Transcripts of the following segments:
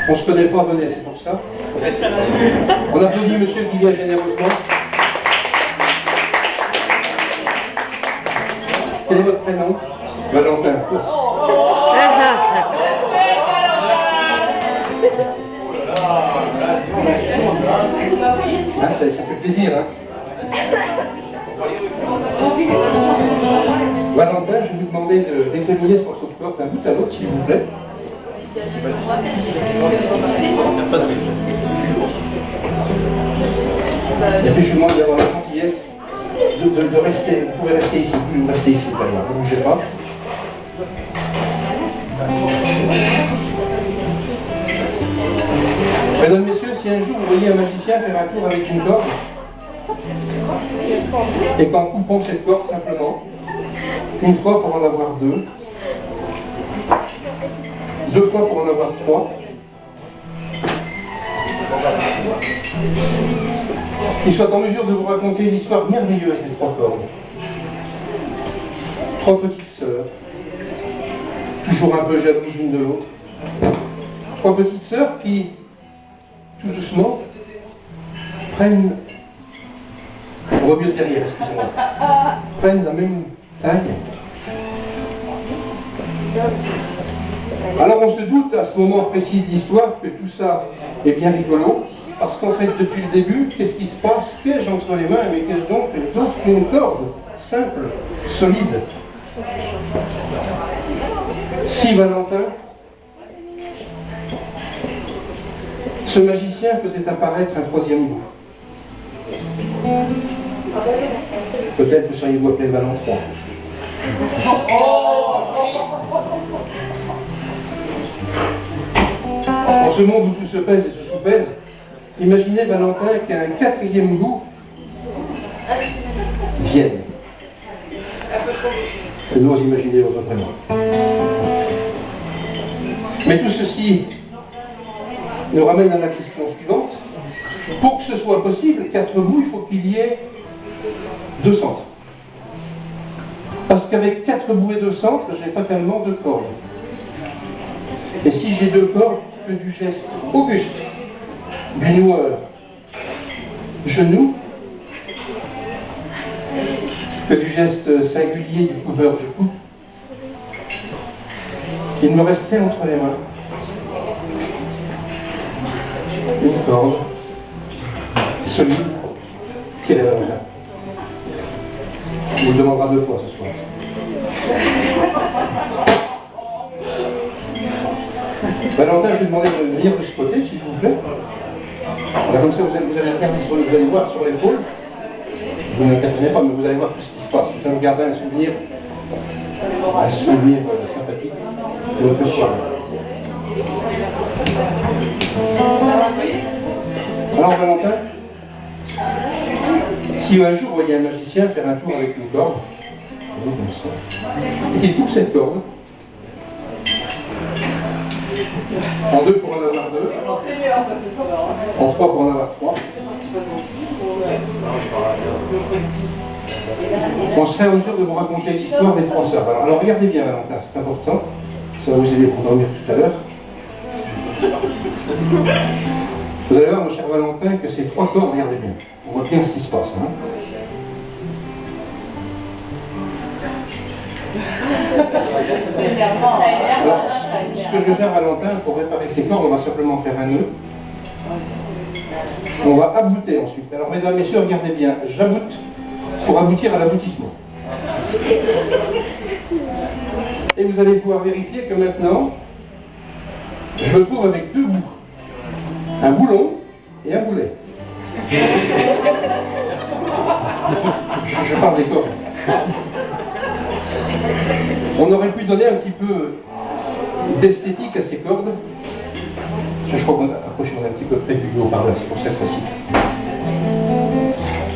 On ne se connaît pas, venez, c'est pour ça. On applaudit monsieur qui vient généreusement. Quel est votre prénom? Valentin. Ah, ça fait plaisir, hein. Valentin, je vais vous demander d'examiner ce morceau de corde d'un bout à l'autre, s'il vous plaît. Et puis je vous demande d'avoir la gentillesse de rester, vous pouvez rester ici, vous restez ici, ne bougez pas. Mesdames, Messieurs, si un jour vous voyez un magicien faire un tour avec une corde, et qu'en coupant cette corde simplement, une fois pour en avoir deux fois pour en avoir trois, qu'il soit en mesure de vous raconter l'histoire merveilleuse des trois cordes. Trois petites sœurs, toujours un peu jalouses l'une de l'autre. Trois petites sœurs qui, tout doucement, prennent, on va mieux derrière, excusez-moi, prennent la même taille. Alors on se doute à ce moment précis de l'histoire que tout ça est bien rigolo, parce qu'en fait depuis le début, qu'est-ce qui se passe? Qu'ai-je entre les mains? Mais qu'est-ce donc d'autre qu'une corde simple, solide? Si Valentin, ce magicien faisait apparaître un troisième bout. Peut-être que seriez-vous appelé Valentin. En ce monde où tout se pèse et se sous-pèse, imaginez Valentin qu'un quatrième bout vienne. Je n'ose imaginer votre prénom. Mais tout ceci nous ramène à la question suivante. Pour que ce soit possible, 4 bouts, il faut qu'il y ait 2 centres. Parce qu'avec 4 bouts et 2 centres, je n'ai pas tellement 2 cordes. Et si j'ai 2 cordes, que du geste auguste, du noueur, genou, que du geste singulier du couveur du cou, il me restait entre les mains une corde solide qui est la même. On vous le demandera 2 fois ce soir. Valentin, je vais demander de venir de ce côté, s'il vous plaît. Alors, comme ça, vous allez regarder vous allez voir sur l'épaule. Vous n'intervenez pas, mais vous allez voir tout ce qui se passe. Vous allez garder un souvenir sympathique de votre soirée. Alors, Valentin, si un jour vous voyez un magicien faire un tour avec une corde, comme ça, et qu'il coupe cette corde, en 2 pour en avoir 2, en 3 pour en avoir 3, on serait en mesure de vous raconter l'histoire des 3 sœurs. Alors regardez bien Valentin, c'est important, ça va vous aider pour dormir tout à l'heure. Vous allez voir mon cher Valentin que ces 3 cordes, regardez bien, on voit bien ce qui se passe. Hein. Alors, ce que je vais faire Valentin, pour réparer ces cordes, on va simplement faire un nœud. On va abouter ensuite. Alors mesdames, messieurs, regardez bien, j'aboute pour aboutir à l'aboutissement. Et vous allez pouvoir vérifier que maintenant, je me trouve avec 2 bouts. Un boulon et un boulet. Je parle des cordes. On aurait pu donner un petit peu d'esthétique à ces cordes. Je crois qu'on a approché un petit peu près du haut-parleur, c'est pour cette fois-ci.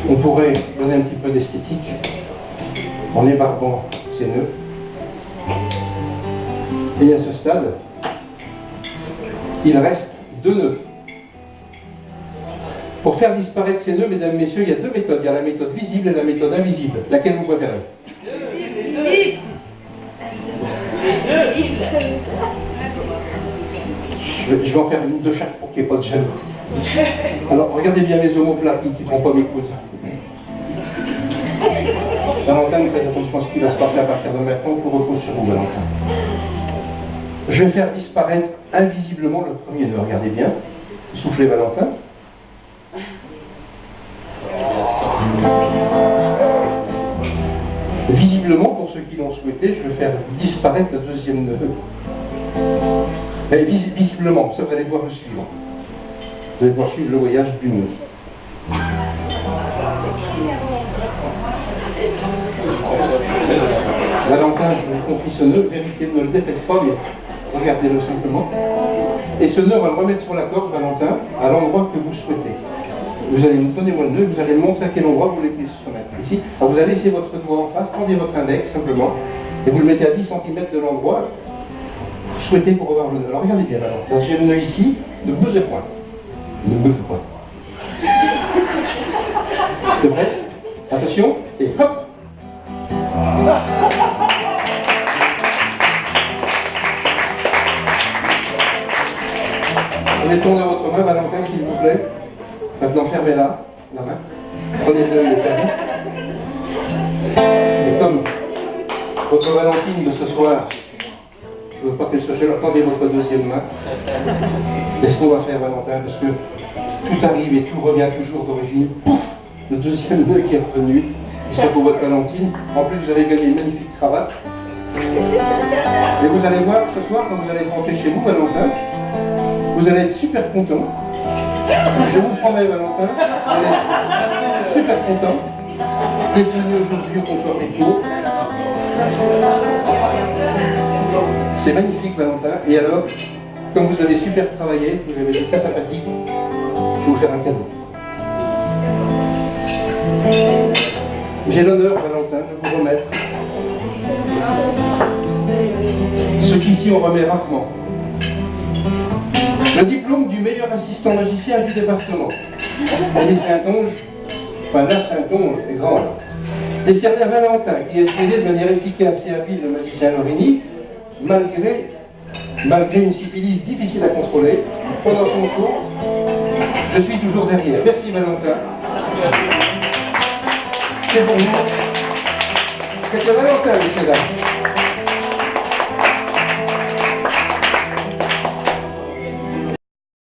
On pourrait donner un petit peu d'esthétique en ébarbant ces nœuds. Et à ce stade, il reste 2 nœuds. Pour faire disparaître ces nœuds, mesdames, messieurs, il y a 2 méthodes. Il y a la méthode visible et la méthode invisible. Laquelle vous préférez? Je vais en faire une de chaque pour qu'il n'y ait pas de jaloux. Alors, regardez bien mes omoplates qui ne vont pas m'écouter. Valentin, faites attention à ce qui va se passer à partir de maintenant, pour repose sur vous, Valentin. Je vais faire disparaître invisiblement le premier nœud. Regardez bien. Soufflez, Valentin. Visiblement, pour ceux qui l'ont souhaité, je vais faire disparaître le deuxième nœud. Et visiblement, ça vous allez devoir le suivre. Vous allez devoir suivre le voyage du nœud. Valentin, je vous confie ce nœud, vérité, ne le défaites pas, mais regardez-le simplement. Et ce nœud, on va le remettre sur la corde, Valentin, à l'endroit que vous souhaitez. Vous allez me donner le nœud, vous allez me montrer à quel endroit vous voulez qu'il se mette. Ici, alors vous allez laisser votre doigt en face, prenez votre index simplement, et vous le mettez à 10 cm de l'endroit que vous souhaitez pour avoir le nœud. Alors regardez bien, Valentin, j'ai le nœud ici, ne bougez point. Ne bougez point. C'est prêt? Attention, et hop! Vous allez tourner votre main, Valentin, s'il vous plaît. Maintenant, fermez-la, la main. Prenez-le et fermez. Et comme votre Valentine de ce soir, je ne veux pas qu'elle se gêne, attendez votre deuxième main. Et ce qu'on va faire, Valentin, parce que tout arrive et tout revient toujours d'origine. Pouf, le deuxième nœud qui est revenu. C'est pour votre Valentine. En plus, vous avez gagné une magnifique cravate. Et vous allez voir ce soir, quand vous allez rentrer chez vous, Valentin, vous allez être super content. Je vous promets, Valentin, vous allez être super content d'être venu aujourd'hui au comptoir Rico. C'est magnifique, Valentin. Et alors, comme vous avez super travaillé, vous avez été très sympathique, je vais vous faire un cadeau. J'ai l'honneur, Valentin, de vous remettre ce qu'ici on remet rarement. Le diplôme du meilleur assistant magicien du département. Elle est Saint-Onge, enfin là Saint-Onge, c'est grand. Décerné à Valentin, qui a aidé de manière efficace et habile le magicien Lorini, malgré une syphilis difficile à contrôler, pendant son cours, je suis toujours derrière. Merci Valentin. C'est pour vous. C'est le Valentin, messieurs dames.